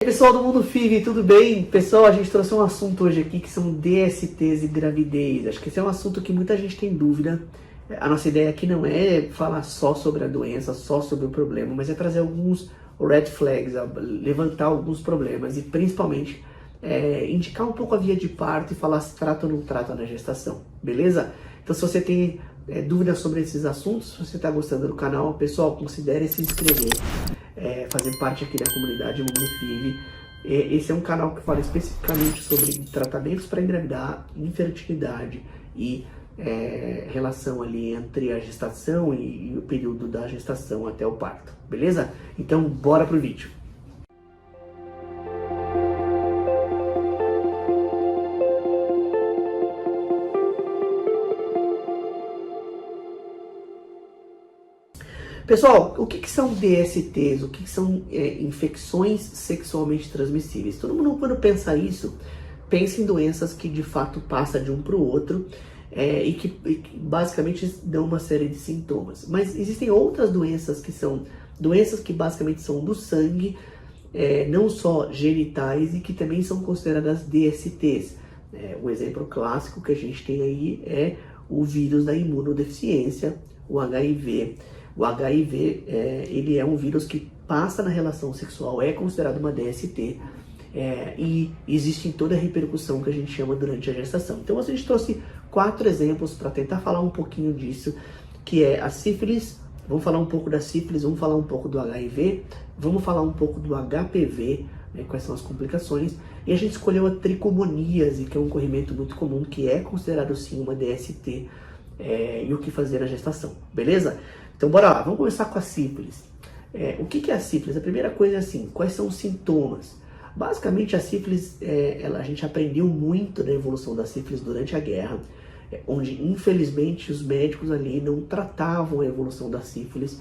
Pessoal do Mundo FIV, tudo bem? Pessoal, a gente trouxe um assunto hoje aqui que são DSTs e gravidez. Acho que esse é um assunto que muita gente tem dúvida. A nossa ideia aqui não é falar só sobre a doença, só sobre o problema, mas é trazer alguns red flags, levantar alguns problemas e principalmente indicar um pouco a via de parto e falar se trata ou não trata na gestação, beleza? Então se você tem dúvidas sobre esses assuntos, se você está gostando do canal, pessoal, considere se inscrever. Fazer parte aqui da comunidade Mundo FIV. Esse é um canal que fala especificamente sobre tratamentos para engravidar, infertilidade e relação ali entre a gestação e o período da gestação até o parto, beleza? Então bora pro vídeo. Pessoal, o que são DSTs? O que são infecções sexualmente transmissíveis? Todo mundo, quando pensa isso, pensa em doenças que de fato passam de um para o outro e que basicamente dão uma série de sintomas. Mas existem outras doenças que são doenças que basicamente são do sangue, não só genitais, e que também são consideradas DSTs. Um exemplo clássico que a gente tem aí é o vírus da imunodeficiência, o HIV. O HIV, ele é um vírus que passa na relação sexual, é considerado uma DST, e existe toda a repercussão que a gente chama durante a gestação. Então a gente trouxe 4 exemplos para tentar falar um pouquinho disso, que é a sífilis. Vamos falar um pouco da sífilis, vamos falar um pouco do HIV, vamos falar um pouco do HPV, quais são as complicações, e a gente escolheu a tricomoníase, que é um corrimento muito comum, que é considerado sim uma DST, e o que fazer na gestação, beleza? Então bora lá, vamos começar com a sífilis. O que é a sífilis? A primeira coisa é assim, quais são os sintomas? Basicamente a sífilis, a gente aprendeu muito da evolução da sífilis durante a guerra, onde infelizmente os médicos ali não tratavam a evolução da sífilis,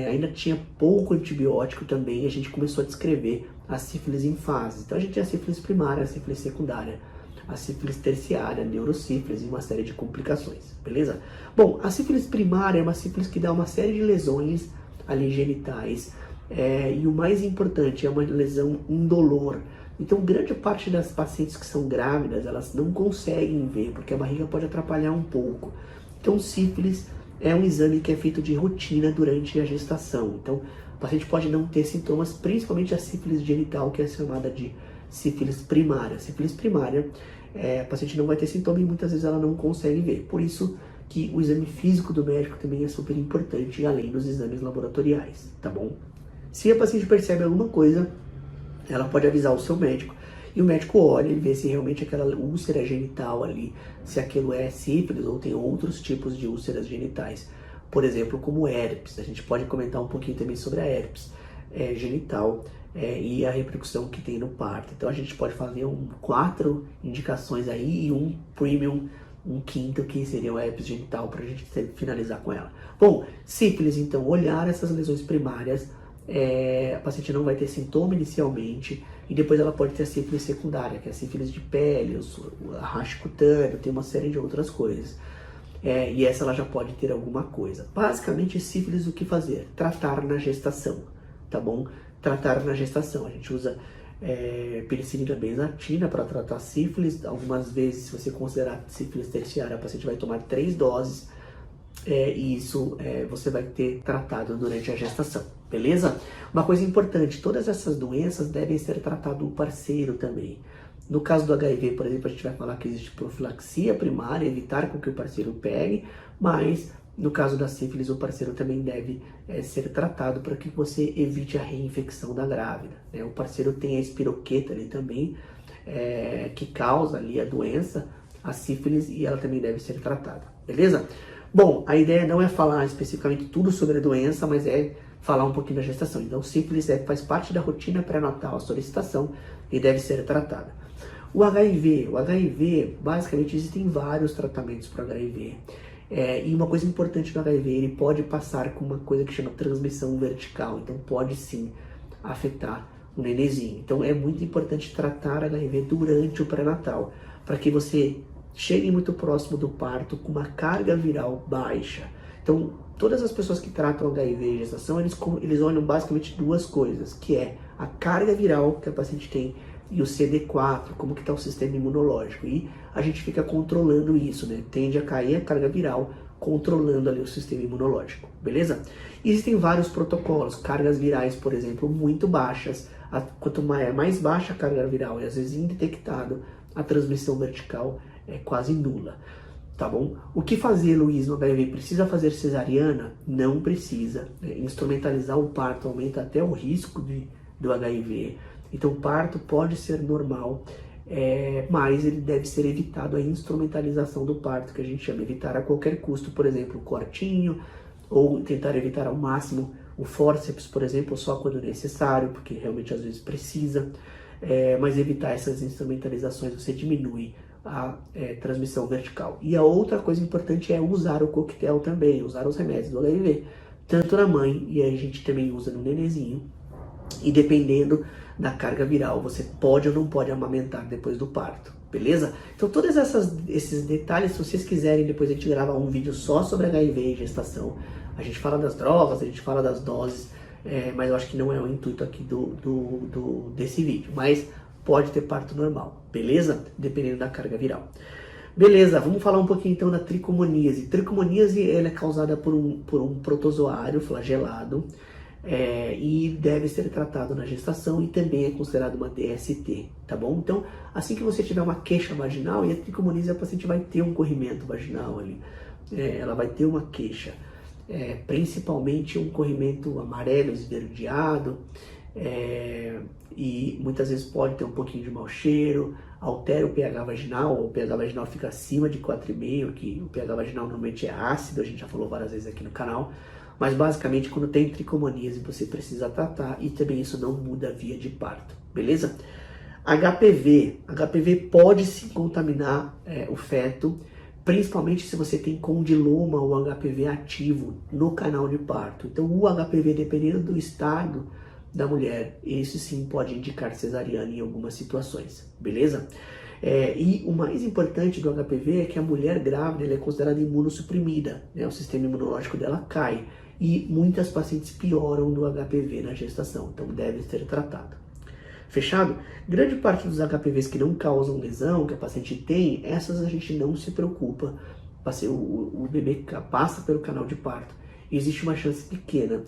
ainda tinha pouco antibiótico também, e a gente começou a descrever a sífilis em fases. Então a gente tinha a sífilis primária, a sífilis secundária, a sífilis terciária, a neurosífilis e uma série de complicações, beleza? Bom, a sífilis primária é uma sífilis que dá uma série de lesões ali genitais, e o mais importante é uma lesão indolor. Então grande parte das pacientes que são grávidas, elas não conseguem ver, porque a barriga pode atrapalhar um pouco. Então sífilis é um exame que é feito de rotina durante a gestação. Então o paciente pode não ter sintomas, principalmente a sífilis genital, que é chamada de sífilis primária. Sífilis primária, a paciente não vai ter sintoma e muitas vezes ela não consegue ver. Por isso que o exame físico do médico também é super importante, além dos exames laboratoriais, tá bom? Se a paciente percebe alguma coisa, ela pode avisar o seu médico, e o médico olha e vê se realmente aquela úlcera genital ali, se aquilo é sífilis ou tem outros tipos de úlceras genitais. Por exemplo, como herpes. A gente pode comentar um pouquinho também sobre a herpes genital, e a repercussão que tem no parto. Então a gente pode fazer 4 indicações aí e um premium, um quinto, que seria o herpes genital, para a gente finalizar com ela. Bom, sífilis, então, olhar essas lesões primárias, a paciente não vai ter sintoma inicialmente, e depois ela pode ter a sífilis secundária, que é a sífilis de pele, o racho cutâneo, tem uma série de outras coisas. E essa ela já pode ter alguma coisa. Basicamente, sífilis, o que fazer? Tratar na gestação, tá bom? Tratar na gestação. A gente usa penicilina benzatina para tratar sífilis. Algumas vezes, se você considerar sífilis terciária, a paciente vai tomar 3 doses, e isso você vai ter tratado durante a gestação, beleza? Uma coisa importante, todas essas doenças devem ser tratadas o parceiro também. No caso do HIV, por exemplo, a gente vai falar que existe profilaxia primária, evitar com que o parceiro pegue, mas no caso da sífilis, o parceiro também deve ser tratado para que você evite a reinfecção da grávida, né? O parceiro tem a espiroqueta ali também, que causa ali a doença, a sífilis, e ela também deve ser tratada, beleza? Bom, a ideia não é falar especificamente tudo sobre a doença, mas é falar um pouquinho da gestação. Então, sífilis faz parte da rotina pré-natal, a solicitação, e deve ser tratada. O HIV, basicamente, existem vários tratamentos para o HIV. E uma coisa importante no HIV, ele pode passar com uma coisa que chama transmissão vertical, então pode sim afetar o nenenzinho. Então é muito importante tratar HIV durante o pré-natal, para que você chegue muito próximo do parto com uma carga viral baixa. Então todas as pessoas que tratam HIV e gestação, eles olham basicamente 2 coisas, que é a carga viral que a paciente tem e o CD4, como que está o sistema imunológico. E a gente fica controlando isso, né? Tende a cair a carga viral, controlando ali o sistema imunológico, beleza? Existem vários protocolos, cargas virais, por exemplo, muito baixas. Quanto mais baixa a carga viral e às vezes indetectado, a transmissão vertical é quase nula, tá bom? O que fazer, Luiz, no HIV? Precisa fazer cesariana? Não precisa. Instrumentalizar o parto aumenta até o risco do HIV. Então, o parto pode ser normal, mas ele deve ser evitado a instrumentalização do parto, que a gente chama, evitar a qualquer custo, por exemplo, o cortinho, ou tentar evitar ao máximo o fórceps, por exemplo, só quando necessário, porque realmente às vezes precisa, mas evitar essas instrumentalizações, você diminui a transmissão vertical. E a outra coisa importante é usar o coquetel também, usar os remédios do HIV, tanto na mãe, e aí a gente também usa no nenenzinho, e dependendo da carga viral, você pode ou não pode amamentar depois do parto, beleza? Então todos esses detalhes, se vocês quiserem, depois a gente grava um vídeo só sobre HIV e gestação. A gente fala das drogas, a gente fala das doses, mas eu acho que não é o intuito aqui desse vídeo. Mas pode ter parto normal, beleza? Dependendo da carga viral. Beleza, vamos falar um pouquinho então da tricomoníase. Tricomoníase, ela é causada por um protozoário flagelado, e deve ser tratado na gestação e também é considerado uma DST, tá bom? Então, assim que você tiver uma queixa vaginal e a tricomoníase, a paciente vai ter um corrimento vaginal ali, ela vai ter uma queixa, principalmente um corrimento amarelo esverdeado, e muitas vezes pode ter um pouquinho de mau cheiro, altera o pH vaginal, o pH vaginal fica acima de 4,5, que o pH vaginal normalmente é ácido, a gente já falou várias vezes aqui no canal. Mas basicamente quando tem tricomoníase você precisa tratar e também isso não muda a via de parto, beleza? HPV pode sim contaminar o feto, principalmente se você tem condiloma ou HPV ativo no canal de parto. Então o HPV, dependendo do estado da mulher, esse sim pode indicar cesariana em algumas situações, beleza? E o mais importante do HPV é que a mulher grávida ela é considerada imunossuprimida, né? O sistema imunológico dela cai. E muitas pacientes pioram do HPV na gestação, então deve ser tratado. Fechado? Grande parte dos HPVs que não causam lesão, que a paciente tem, essas a gente não se preocupa. O bebê passa pelo canal de parto, existe uma chance pequena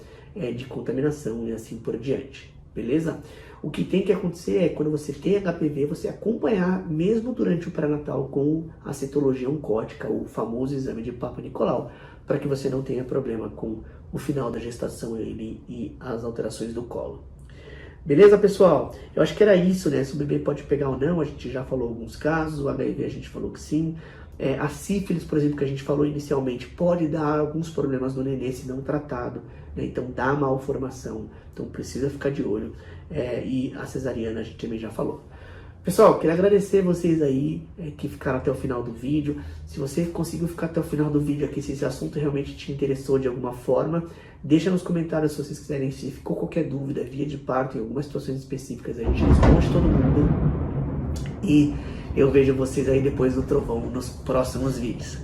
de contaminação e assim por diante, beleza? O que tem que acontecer é quando você tem HPV, você acompanhar mesmo durante o pré-natal com a citologia oncótica, o famoso exame de Papa Nicolau, para que você não tenha problema com o final da gestação e as alterações do colo. Beleza, pessoal? Eu acho que era isso, né? Se o bebê pode pegar ou não, a gente já falou alguns casos, o HIV a gente falou que sim. A sífilis, por exemplo, que a gente falou inicialmente, pode dar alguns problemas no nenê se não tratado, né? Então dá malformação, então precisa ficar de olho. E a cesariana a gente também já falou. Pessoal, queria agradecer vocês aí que ficaram até o final do vídeo. Se você conseguiu ficar até o final do vídeo aqui, se esse assunto realmente te interessou de alguma forma, deixa nos comentários se vocês quiserem, se ficou qualquer dúvida, via de parto, em algumas situações específicas, a gente responde todo mundo. E eu vejo vocês aí depois do trovão nos próximos vídeos.